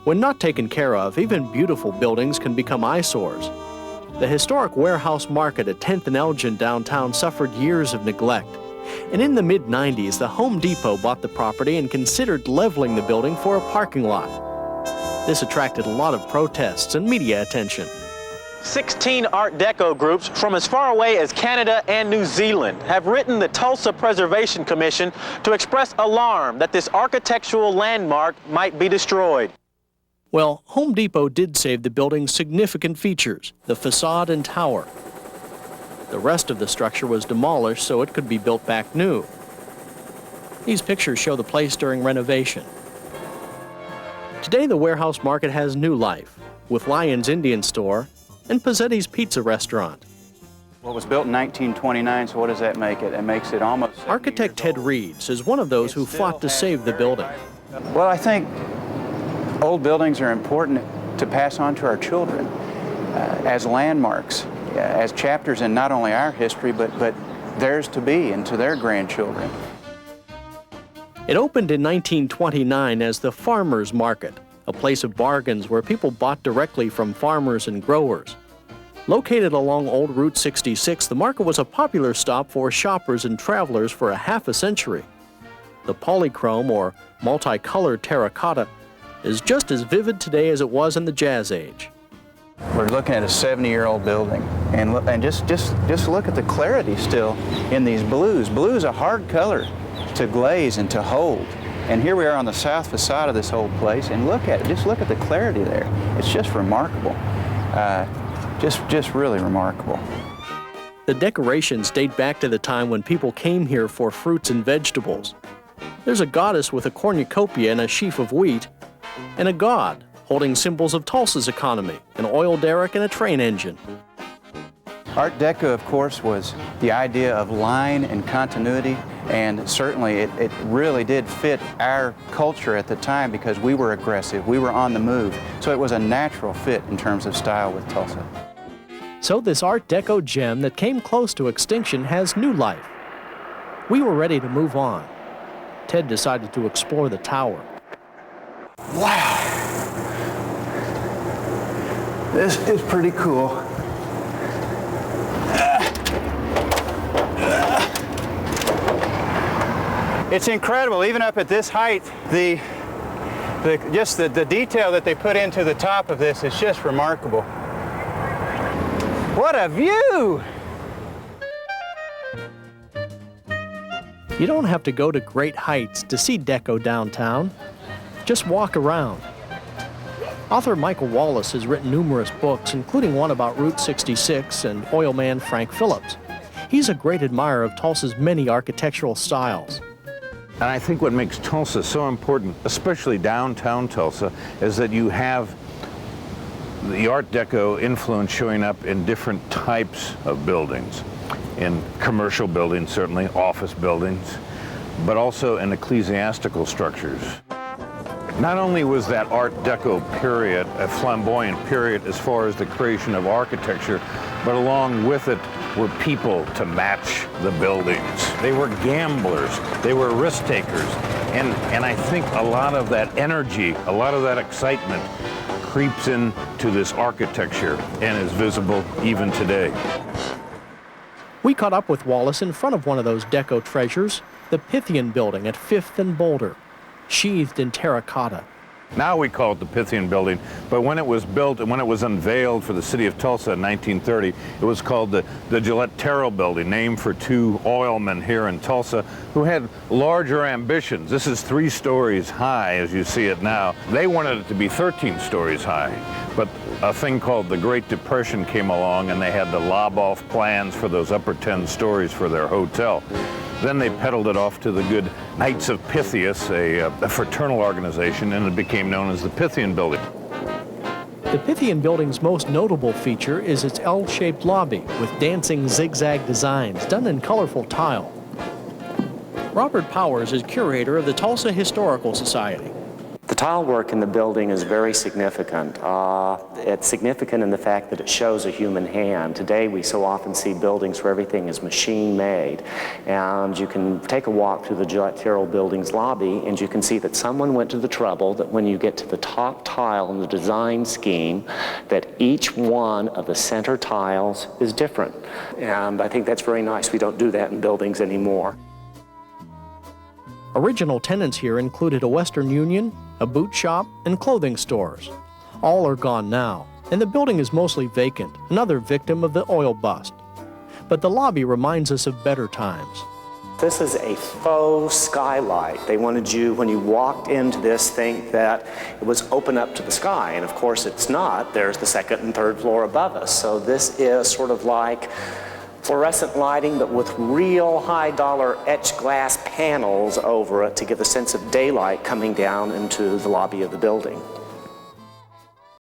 When not taken care of, even beautiful buildings can become eyesores. The historic warehouse market at 10th and Elgin downtown suffered years of neglect. And in the mid-90s, the Home Depot bought the property and considered leveling the building for a parking lot. This attracted a lot of protests and media attention. 16 Art Deco groups from as far away as Canada and New Zealand have written the Tulsa Preservation Commission to express alarm that this architectural landmark might be destroyed. Well, Home Depot did save the building's significant features, the facade and tower. The rest of the structure was demolished so it could be built back new. These pictures show the place during renovation. Today, the warehouse market has new life, with Lyons Indian Store and Pizzetti's Pizza Restaurant. Well, it was built in 1929, so what does that make it? It makes it almost... Architect Ted Reeds is one of those who fought to save the building. Well, I think old buildings are important to pass on to our children as landmarks, as chapters in not only our history, but theirs to be and to their grandchildren. It opened in 1929 as the Farmers Market, a place of bargains where people bought directly from farmers and growers. Located along Old Route 66, the market was a popular stop for shoppers and travelers for a half a century. The polychrome, or multicolored terracotta, is just as vivid today as it was in the Jazz Age. We're looking at a 70-year-old building, and just look at the clarity still in these blues. Blue is a hard color to glaze and to hold. And here we are on the south facade of this old place, and look at it, just look at the clarity there. It's just remarkable, just really remarkable. The decorations date back to the time when people came here for fruits and vegetables. There's a goddess with a cornucopia and a sheaf of wheat, and a god holding symbols of Tulsa's economy, an oil derrick and a train engine. Art Deco, of course, was the idea of line and continuity, and certainly it really did fit our culture at the time because we were aggressive, we were on the move, so it was a natural fit in terms of style with Tulsa. So this Art Deco gem that came close to extinction has new life. We were ready to move on. Ted decided to explore the tower. Wow! This is pretty cool. It's incredible, even up at this height, just the detail that they put into the top of this is just remarkable. What a view! You don't have to go to great heights to see Deco downtown. Just walk around. Author Michael Wallace has written numerous books, including one about Route 66 and oilman Frank Phillips. He's a great admirer of Tulsa's many architectural styles. And I think what makes Tulsa so important, especially downtown Tulsa, is that you have the Art Deco influence showing up in different types of buildings. In commercial buildings, certainly, office buildings, but also in ecclesiastical structures. Not only was that Art Deco period a flamboyant period as far as the creation of architecture, but along with it were people to match the buildings. They were gamblers, they were risk takers, and I think a lot of that energy, a lot of that excitement creeps into this architecture and is visible even today. We caught up with Wallace in front of one of those Deco treasures, the Pythian Building at 5th and Boulder, sheathed in terracotta. Now we call it the Pythian Building, but when it was built and when it was unveiled for the city of Tulsa in 1930, it was called the Gillette Terrell Building, named for two oilmen here in Tulsa who had larger ambitions. This is 3 stories high as you see it now. They wanted it to be 13 stories high, but a thing called the Great Depression came along and they had to lob off plans for those upper 10 stories for their hotel. Then they peddled it off to the good Knights of Pythias, a fraternal organization, and it became known as the Pythian Building. The Pythian Building's most notable feature is its L-shaped lobby with dancing zigzag designs done in colorful tile. Robert Powers is curator of the Tulsa Historical Society. The tile work in the building is very significant. It's significant in the fact that it shows a human hand. Today we so often see buildings where everything is machine-made, and you can take a walk through the Gillette Carroll building's lobby and you can see that someone went to the trouble that when you get to the top tile in the design scheme, that each one of the center tiles is different. And I think that's very nice. We don't do that in buildings anymore. Original tenants here included a Western Union, a boot shop, and clothing stores. All are gone now, and the building is mostly vacant, another victim of the oil bust. But the lobby reminds us of better times. This is a faux skylight. They wanted you, when you walked into this, think that it was open up to the sky, and of course it's not. There's the second and third floor above us. So this is sort of like fluorescent lighting, but with real high-dollar etched glass panels over it to give a sense of daylight coming down into the lobby of the building.